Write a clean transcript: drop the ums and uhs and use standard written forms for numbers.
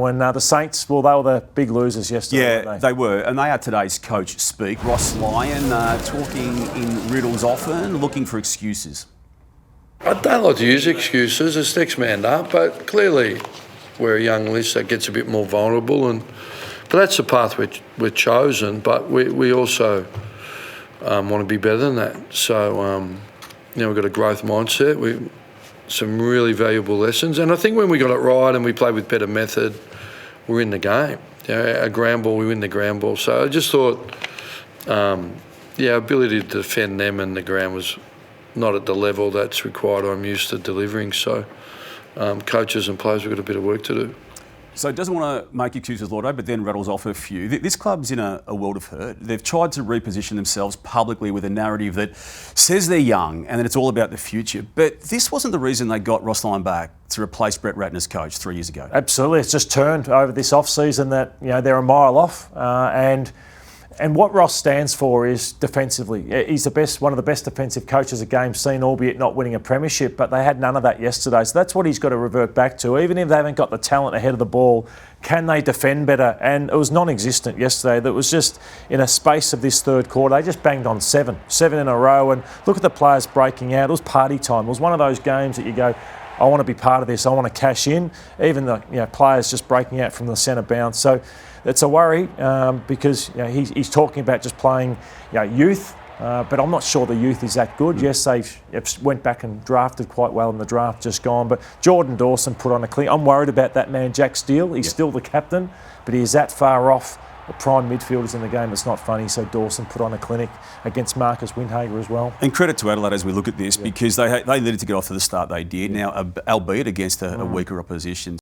When the Saints, well, they were the big losers yesterday, weren't they were, and they are today's coach speak. Ross Lyon talking in riddles often, looking for excuses. I don't like to use excuses. It's next man up, but clearly we're a young list that gets a bit more vulnerable, but that's the path we're chosen. But we also want to be better than that. So we've got a growth mindset. Some really valuable lessons, and I think when we got it right and we played with better method, we're in the game. A ground ball, we win the ground ball. So I just thought, our ability to defend them and the ground was not at the level that's required or I'm used to delivering. So coaches and players, we've got a bit of work to do. So it doesn't want to make excuses, Lloyd, but then rattles off a few. This club's in a world of hurt. They've tried to reposition themselves publicly with a narrative that says they're young and that it's all about the future. But this wasn't the reason they got Ross Lyon back to replace Brett Ratten as coach 3 years ago. Absolutely. It's just turned over this off-season that they're a mile off. And what Ross stands for is defensively. He's one of the best defensive coaches the game's seen, albeit not winning a premiership, but they had none of that yesterday. So that's what he's got to revert back to. Even if they haven't got the talent ahead of the ball, can they defend better? And it was non-existent yesterday. That was just in a space of this third quarter. They just banged on seven in a row. And look at the players breaking out. It was party time. It was one of those games that you go, I want to be part of this. I want to cash in. Even the players just breaking out from the centre bounce. So it's a worry because he's talking about just playing youth, but I'm not sure the youth is that good. Yes, they went back and drafted quite well in the draft just gone, but Jordan Dawson put on a clean. I'm worried about that man, Jack Steele. He's still the captain, but he is that far off the prime midfielders in the game. It's not funny. So Dawson put on a clinic against Marcus Windhager as well. And credit to Adelaide as we look at this because they needed to get off to the start they did. Now, albeit against a weaker opposition.